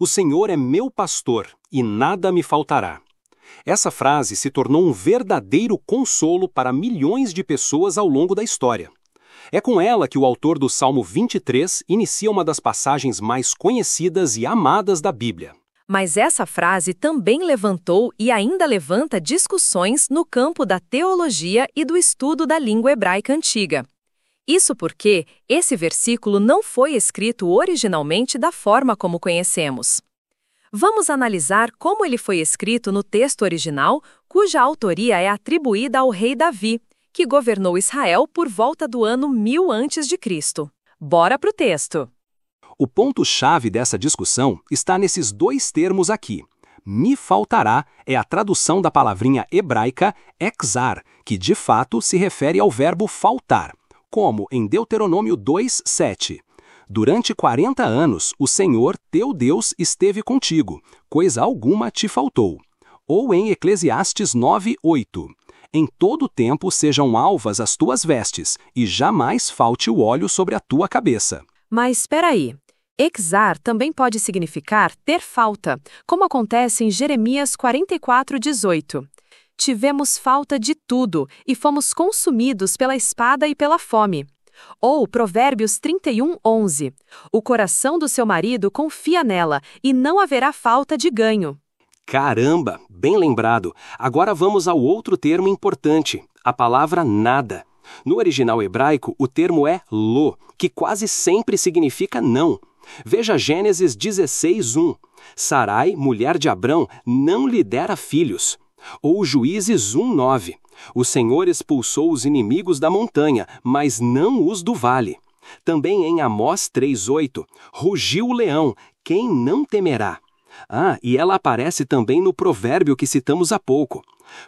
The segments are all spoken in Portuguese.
O Senhor é meu pastor e nada me faltará. Essa frase se tornou um verdadeiro consolo para milhões de pessoas ao longo da história. É com ela que o autor do Salmo 23 inicia uma das passagens mais conhecidas e amadas da Bíblia. Mas essa frase também levantou e ainda levanta discussões no campo da teologia e do estudo da língua hebraica antiga. Isso porque esse versículo não foi escrito originalmente da forma como conhecemos. Vamos analisar como ele foi escrito no texto original, cuja autoria é atribuída ao rei Davi, que governou Israel por volta do ano 1000 a.C. Bora pro texto! O ponto-chave dessa discussão está nesses dois termos aqui. Me faltará é a tradução da palavrinha hebraica exar, que de fato se refere ao verbo faltar, como em Deuteronômio 2:7. Durante 40 anos o Senhor, teu Deus, esteve contigo, coisa alguma te faltou. Ou em Eclesiastes 9:8. Em todo tempo sejam alvas as tuas vestes, e jamais falte o óleo sobre a tua cabeça. Mas espera aí. Exar também pode significar ter falta, como acontece em Jeremias 44:18. Tivemos falta de tudo e fomos consumidos pela espada e pela fome. Ou Provérbios 31:11. O coração do seu marido confia nela e não haverá falta de ganho. Caramba, bem lembrado. Agora vamos ao outro termo importante, a palavra nada. No original hebraico, o termo é lo, que quase sempre significa não. Veja Gênesis 16:1. Sarai, mulher de Abrão, não lhe dera filhos. Ou Juízes 1:9. O Senhor expulsou os inimigos da montanha, mas não os do vale. Também em Amós 3:8. Rugiu o leão, quem não temerá? E ela aparece também no provérbio que citamos há pouco.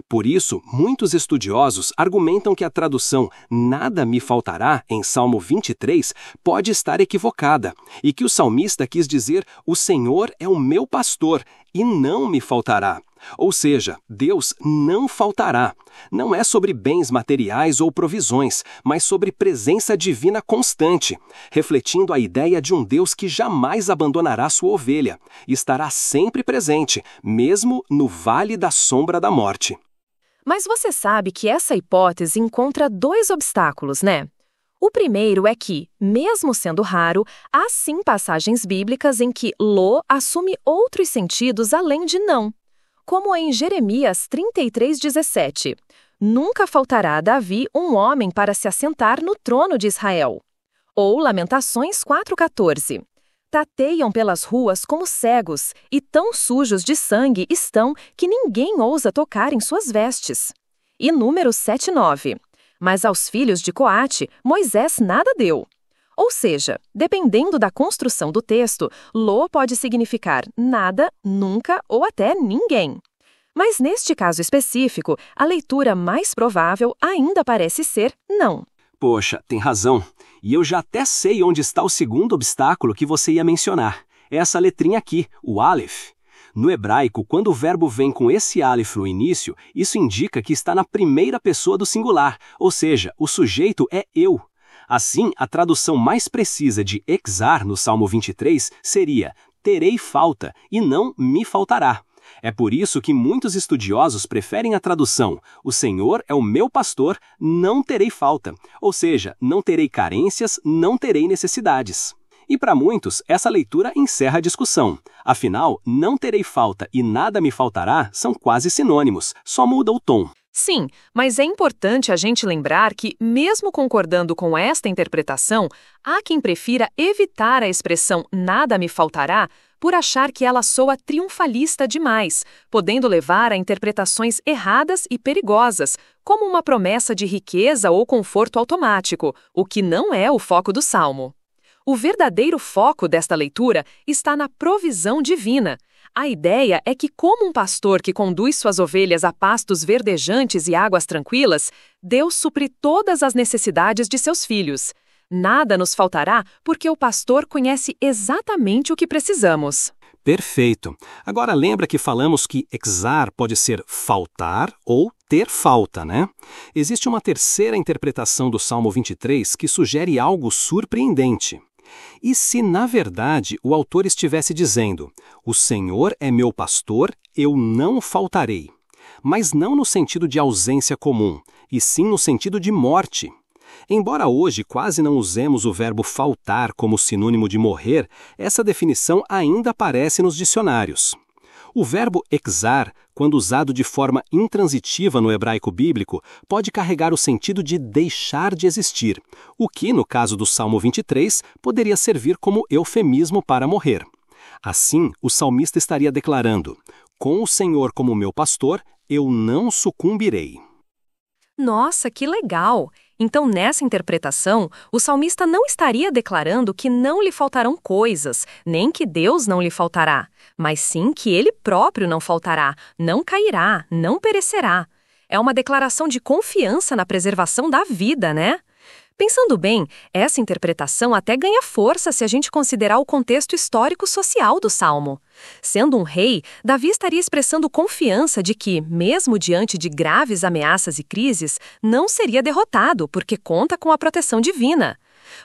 Por isso, muitos estudiosos argumentam que a tradução nada me faltará em Salmo 23 pode estar equivocada e que o salmista quis dizer o Senhor é o meu pastor e não me faltará. Ou seja, Deus não faltará. Não é sobre bens materiais ou provisões, mas sobre presença divina constante, refletindo a ideia de um Deus que jamais abandonará sua ovelha e estará sempre presente, mesmo no vale da sombra da morte. Mas você sabe que essa hipótese encontra dois obstáculos, né? O primeiro é que, mesmo sendo raro, há sim passagens bíblicas em que lo assume outros sentidos além de não. Como em Jeremias 33:17. Nunca faltará a Davi um homem para se assentar no trono de Israel. Ou Lamentações 4:14. Tateiam pelas ruas como cegos, e tão sujos de sangue estão que ninguém ousa tocar em suas vestes. E Números 7:9. Mas aos filhos de Coate, Moisés nada deu. Ou seja, dependendo da construção do texto, lo pode significar nada, nunca ou até ninguém. Mas neste caso específico, a leitura mais provável ainda parece ser não. Poxa, tem razão. E eu já até sei onde está o segundo obstáculo que você ia mencionar. É essa letrinha aqui, o Aleph. No hebraico, quando o verbo vem com esse Aleph no início, isso indica que está na primeira pessoa do singular, ou seja, o sujeito é eu. Assim, a tradução mais precisa de exar no Salmo 23 seria terei falta e não me faltará. É por isso que muitos estudiosos preferem a tradução o Senhor é o meu pastor, não terei falta. Ou seja, não terei carências, não terei necessidades. E para muitos, essa leitura encerra a discussão. Afinal, não terei falta e nada me faltará são quase sinônimos, só muda o tom. Sim, mas é importante a gente lembrar que, mesmo concordando com esta interpretação, há quem prefira evitar a expressão nada me faltará por achar que ela soa triunfalista demais, podendo levar a interpretações erradas e perigosas, como uma promessa de riqueza ou conforto automático, o que não é o foco do Salmo. O verdadeiro foco desta leitura está na provisão divina. A ideia é que, como um pastor que conduz suas ovelhas a pastos verdejantes e águas tranquilas, Deus supre todas as necessidades de seus filhos. Nada nos faltará porque o pastor conhece exatamente o que precisamos. Perfeito. Agora lembra que falamos que exar pode ser faltar ou ter falta, né? Existe uma terceira interpretação do Salmo 23 que sugere algo surpreendente. E se, na verdade, o autor estivesse dizendo: o Senhor é meu pastor, eu não faltarei. Mas não no sentido de ausência comum, e sim no sentido de morte. Embora hoje quase não usemos o verbo faltar como sinônimo de morrer, essa definição ainda aparece nos dicionários. O verbo exar, quando usado de forma intransitiva no hebraico bíblico, pode carregar o sentido de deixar de existir, o que, no caso do Salmo 23, poderia servir como eufemismo para morrer. Assim, o salmista estaria declarando: com o Senhor como meu pastor, eu não sucumbirei. Nossa, que legal! Então, nessa interpretação, o salmista não estaria declarando que não lhe faltarão coisas, nem que Deus não lhe faltará, mas sim que ele próprio não faltará, não cairá, não perecerá. É uma declaração de confiança na preservação da vida, né? Pensando bem, essa interpretação até ganha força se a gente considerar o contexto histórico-social do Salmo. Sendo um rei, Davi estaria expressando confiança de que, mesmo diante de graves ameaças e crises, não seria derrotado, porque conta com a proteção divina.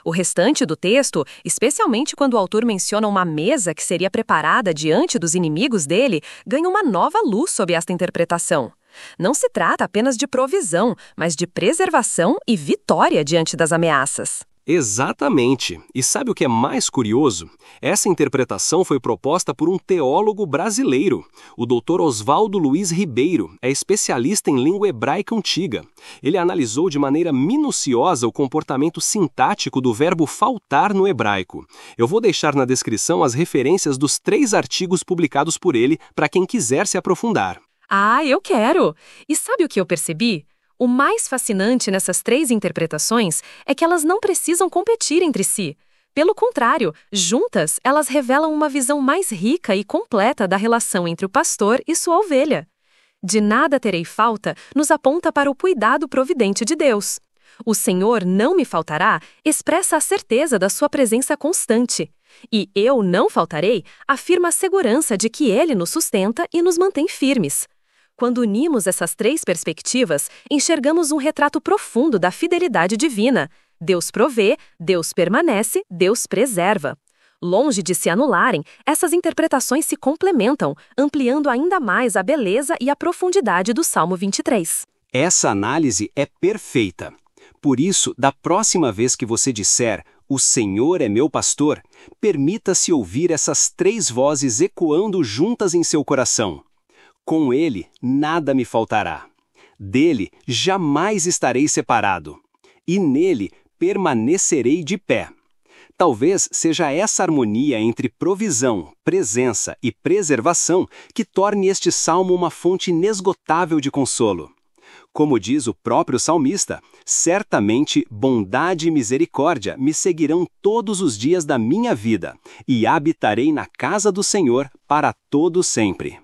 O restante do texto, especialmente quando o autor menciona uma mesa que seria preparada diante dos inimigos dele, ganha uma nova luz sob esta interpretação. Não se trata apenas de provisão, mas de preservação e vitória diante das ameaças. Exatamente. E sabe o que é mais curioso? Essa interpretação foi proposta por um teólogo brasileiro. O Dr. Oswaldo Luiz Ribeiro é especialista em língua hebraica antiga. Ele analisou de maneira minuciosa o comportamento sintático do verbo faltar no hebraico. Eu vou deixar na descrição as referências dos 3 artigos publicados por ele para quem quiser se aprofundar. Ah, eu quero! E sabe o que eu percebi? O mais fascinante nessas 3 interpretações é que elas não precisam competir entre si. Pelo contrário, juntas, elas revelam uma visão mais rica e completa da relação entre o pastor e sua ovelha. De nada terei falta nos aponta para o cuidado providente de Deus. O Senhor não me faltará expressa a certeza da sua presença constante. E eu não faltarei afirma a segurança de que Ele nos sustenta e nos mantém firmes. Quando unimos essas 3 perspectivas, enxergamos um retrato profundo da fidelidade divina. Deus provê, Deus permanece, Deus preserva. Longe de se anularem, essas interpretações se complementam, ampliando ainda mais a beleza e a profundidade do Salmo 23. Essa análise é perfeita. Por isso, da próxima vez que você disser "O Senhor é meu pastor", permita-se ouvir essas 3 vozes ecoando juntas em seu coração. Com ele, nada me faltará. Dele, jamais estarei separado. E nele, permanecerei de pé. Talvez seja essa harmonia entre provisão, presença e preservação que torne este salmo uma fonte inesgotável de consolo. Como diz o próprio salmista, certamente bondade e misericórdia me seguirão todos os dias da minha vida, e habitarei na casa do Senhor para todo sempre.